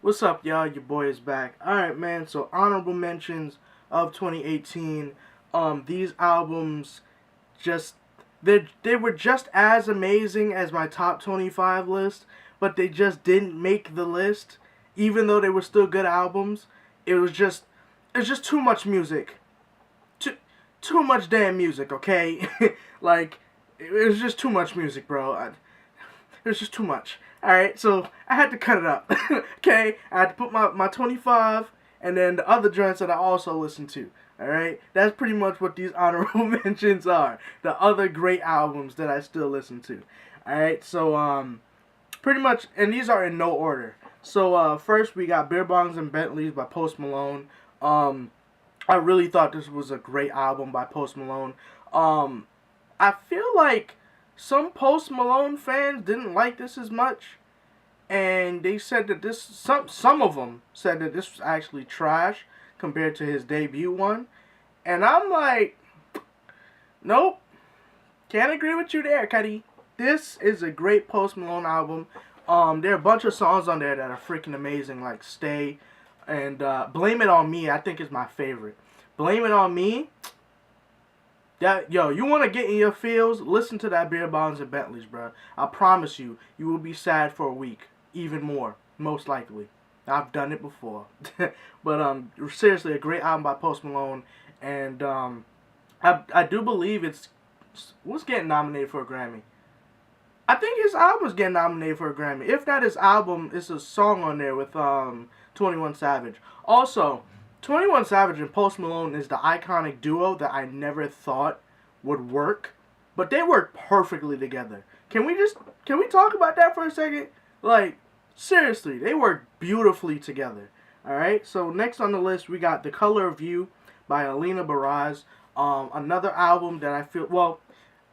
What's up, y'all? Your boy is back. Alright, man, so honorable mentions of 2018. These albums just they were just as amazing as my top 25 list, but they just didn't make the list, even though they were still good albums. It was just too much music. Too much damn music, okay? Like, it was just too much music, bro. It was just too much. Alright, so I had to cut it up. Okay? I had to put my 25 and then the other joints that I also listen to. Alright? That's pretty much what these honorable mentions are. The other great albums that I still listen to. Alright, so pretty much, and these are in no order. So first we got Beer Bongs and Bentleys by Post Malone. I really thought this was a great album by Post Malone. I feel like some Post Malone fans didn't like this as much, and they said that some of them said that this was actually trash compared to his debut one, and I'm like, nope, can't agree with you there, Cuddy. This is a great Post Malone album. There are a bunch of songs on there that are freaking amazing, like Stay and Blame It On Me. I think is my favorite. Blame It On Me. You want to get in your feels? Listen to that Beer Bongs and Bentleys, bro. I promise you, you will be sad for a week, even more, most likely. I've done it before. But seriously, a great album by Post Malone, and I do believe was getting nominated for a Grammy. I think his album was getting nominated for a Grammy. If not his album, it's a song on there with 21 Savage. Also, 21 Savage and Post Malone is the iconic duo that I never thought would work, but they work perfectly together. Can we talk about that for a second? Like, seriously, they work beautifully together. Alright, so next on the list we got The Color of You by Alina Burrows. Another album that I feel, well,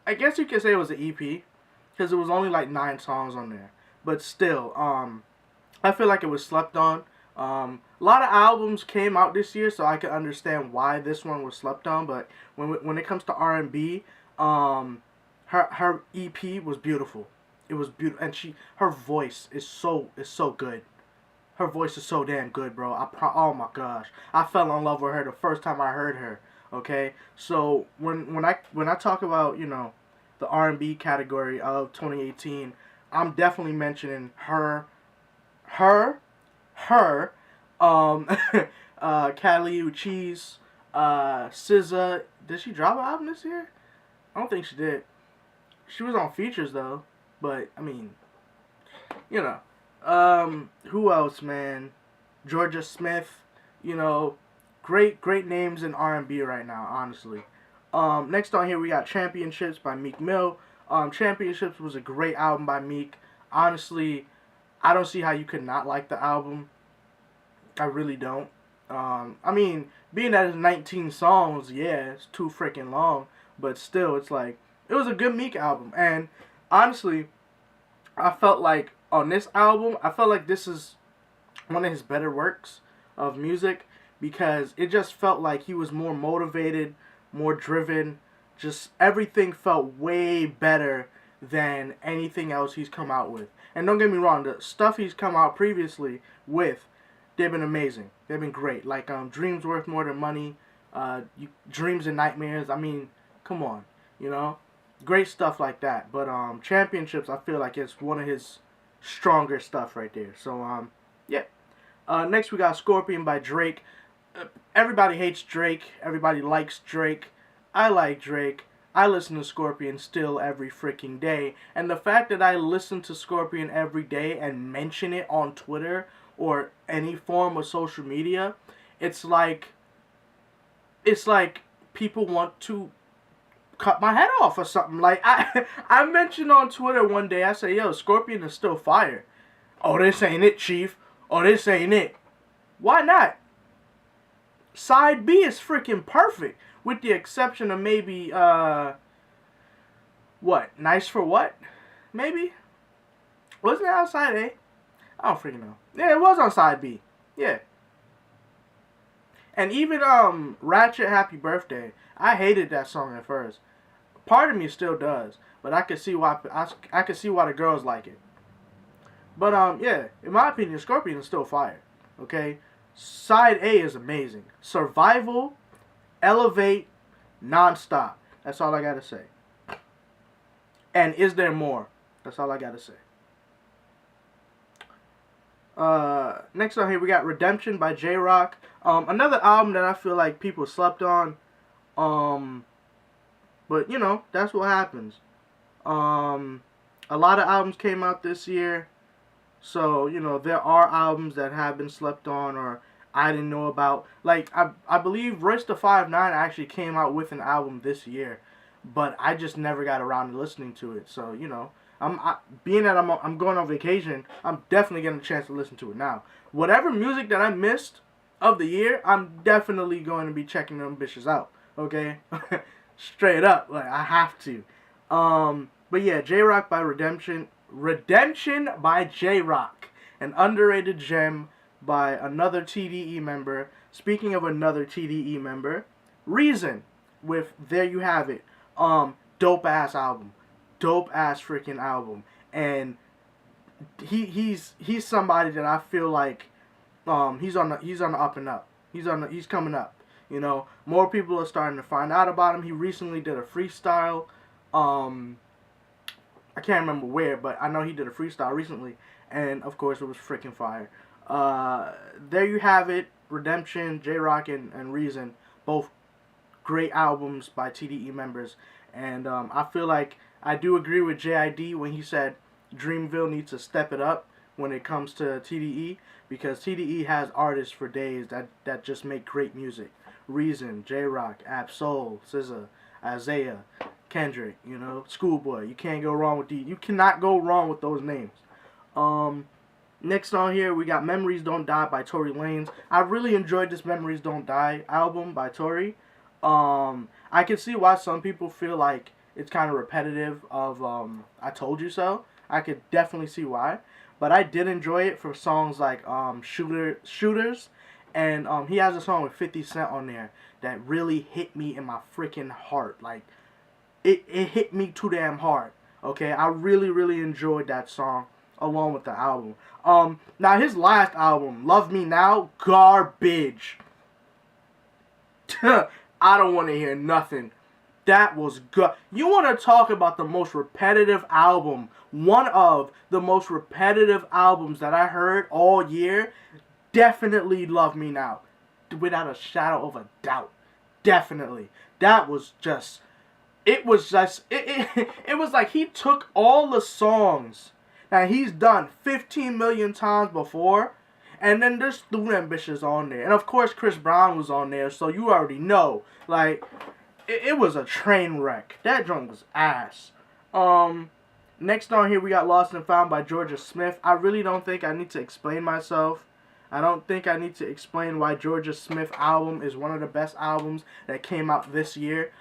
I guess you could say it was an EP, because it was only like 9 songs on there. But still, I feel like it was slept on. A lot of albums came out this year, so I can understand why this one was slept on. But when it comes to R&B, her EP was beautiful. It was beautiful, and her voice is so good. Her voice is so damn good, bro. Oh my gosh, I fell in love with her the first time I heard her. Okay, so when I talk about the R&B category of 2018, I'm definitely mentioning her. Kali Uchis, SZA. Did she drop an album this year? I don't think she did. She was on features though, but I mean, who else, man? Georgia Smith. Great names in R&B right now, honestly. Next on here we got Championships by Meek Mill. Championships was a great album by Meek. Honestly, I don't see how you could not like the album. I really don't. I mean, being that it's 19 songs, yeah, it's too freaking long. But still, it's like, it was a good Meek album. And honestly, I felt like on this album, I felt like this is one of his better works of music, because it just felt like he was more motivated, more driven. Just everything felt way better than anything else he's come out with. And don't get me wrong, the stuff he's come out previously with, they've been amazing. They've been great. Like Dreams Worth More Than Money, Dreams and Nightmares. I mean, come on, great stuff like that. But Championships, I feel like it's one of his stronger stuff right there. So yeah. Next we got Scorpion by Drake. Everybody hates Drake. Everybody likes Drake. I like Drake. I listen to Scorpion still every freaking day. And the fact that I listen to Scorpion every day and mention it on Twitter or any form of social media, it's like people want to cut my head off or something. Like, I mentioned on Twitter one day, I say, yo, Scorpion is still fire. Oh, this ain't it, Chief. Oh, this ain't it. Why not? Side B is freaking perfect. With the exception of maybe, Nice for What? Maybe? Wasn't it on side A? I don't freaking know. Yeah, it was on side B. Yeah. And even, Ratchet Happy Birthday. I hated that song at first. Part of me still does. But I can see why the girls like it. But yeah, in my opinion, Scorpion is still fire. Okay, Side A is amazing. Survival, Elevate, nonstop. That's all I gotta say. And is there more? That's all I gotta say. Next on here we got Redemption by J-Rock. Another album that I feel like people slept on. But you know, that's what happens. A lot of albums came out this year. So, you know, there are albums that have been slept on or I didn't know about. Like, I believe Royce da 5'9" actually came out with an album this year. But I just never got around to listening to it. So, you know, being that I'm going on vacation, I'm definitely getting a chance to listen to it now. Whatever music that I missed of the year, I'm definitely going to be checking them bitches out. Okay? Straight up. Like, I have to. But yeah, J-Rock by Redemption. Redemption by J-Rock. An underrated gem by another TDE member. Speaking of another TDE member, Reason with There You Have It. Dope ass album. Dope ass freaking album. And he's somebody that I feel like he's on the up and up. He's coming up. You know, more people are starting to find out about him. He recently did a freestyle. I can't remember where, but I know he did a freestyle recently, and of course it was freaking fire. There You Have It, Redemption, J-Rock, and Reason, both great albums by TDE members, and I feel like I do agree with JID when he said Dreamville needs to step it up when it comes to TDE, because TDE has artists for days that just make great music. Reason, J-Rock, Ab-Soul, SZA, Isaiah, Kendrick, you know, Schoolboy. You can't go wrong with these. You cannot go wrong with those names. Next on here, we got Memories Don't Die by Tory Lanez. I really enjoyed this Memories Don't Die album by Tory. I can see why some people feel like it's kind of repetitive of I Told You So. I could definitely see why. But I did enjoy it for songs like Shooters. And he has a song with 50 Cent on there that really hit me in my freaking heart. Like, it hit me too damn hard. Okay, I really, really enjoyed that song along with the album. Now his last album, Love Me Now, garbage. I don't want to hear nothing. That was good. You want to talk about the most repetitive album? One of the most repetitive albums that I heard all year. Definitely Love Me Now, without a shadow of a doubt. Definitely. That was just. It was like he took all the songs that he's done 15 million times before, and then just threw them bitches on there. And of course Chris Brown was on there, so you already know. Like, it was a train wreck. That joint was ass. Next on here we got Lost and Found by Georgia Smith. I really don't think I need to explain myself. I don't think I need to explain why Georgia Smith album is one of the best albums that came out this year.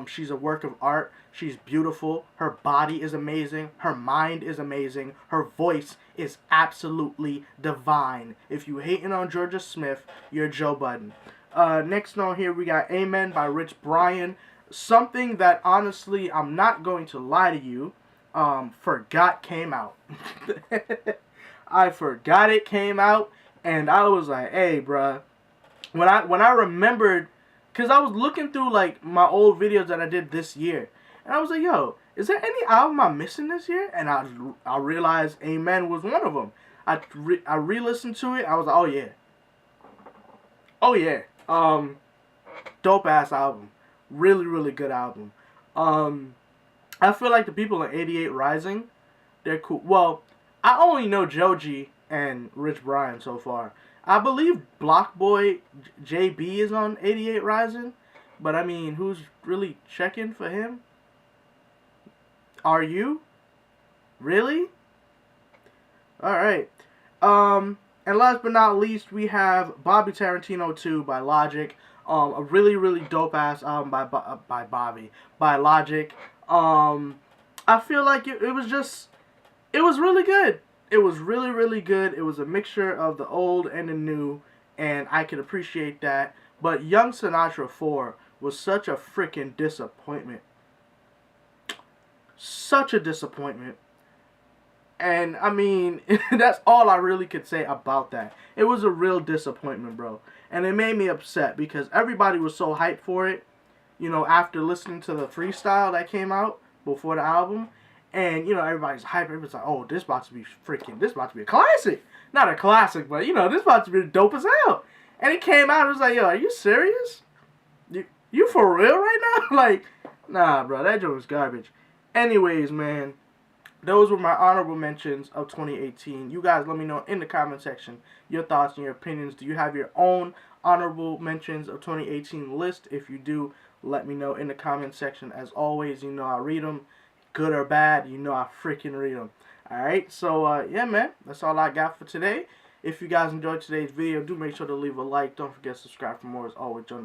She's a work of art. She's beautiful. Her body is amazing. Her mind is amazing. Her voice is absolutely divine. If you hating on Georgia Smith, you're Joe Budden. Next on here we got Amen by Rich Brian. Something that honestly, I'm not going to lie to you, forgot came out. I forgot it came out, and I was like, hey, bruh. When I remembered, because I was looking through, like, my old videos that I did this year. And I was like, yo, is there any album I'm missing this year? And I realized Amen was one of them. I re-listened to it. I was like, oh, yeah. Oh, yeah. Dope-ass album. Really, really good album. I feel like the people in 88 Rising, they're cool. Well, I only know Joji and Rich Brian so far. I believe Block Boy JB is on 88 Rising, but I mean, who's really checking for him? Are you? Really? Alright. And last but not least, we have Bobby Tarantino 2 by Logic. A really, really dope-ass album by Logic. I feel like it was really good. It was really, really good. It was a mixture of the old and the new, and I could appreciate that. But Young Sinatra 4 was such a freaking disappointment. Such a disappointment. And I mean, that's all I really could say about that. It was a real disappointment, bro. And it made me upset because everybody was so hyped for it, you know, after listening to the freestyle that came out before the album. And, you know, everybody's hyped. Everybody's like, oh, this about to be freaking, this about to be a classic. Not a classic, but, you know, this about to be dope as hell. And it came out, it was like, yo, are you serious? You for real right now? Like, nah, bro, that joke was garbage. Anyways, man, those were my honorable mentions of 2018. You guys let me know in the comment section your thoughts and your opinions. Do you have your own honorable mentions of 2018 list? If you do, let me know in the comment section. As always, you know I read them. Good or bad, you know I freaking read them. Alright, so yeah, man, that's all I got for today. If you guys enjoyed today's video, do make sure to leave a like. Don't forget to subscribe for more. As always, join the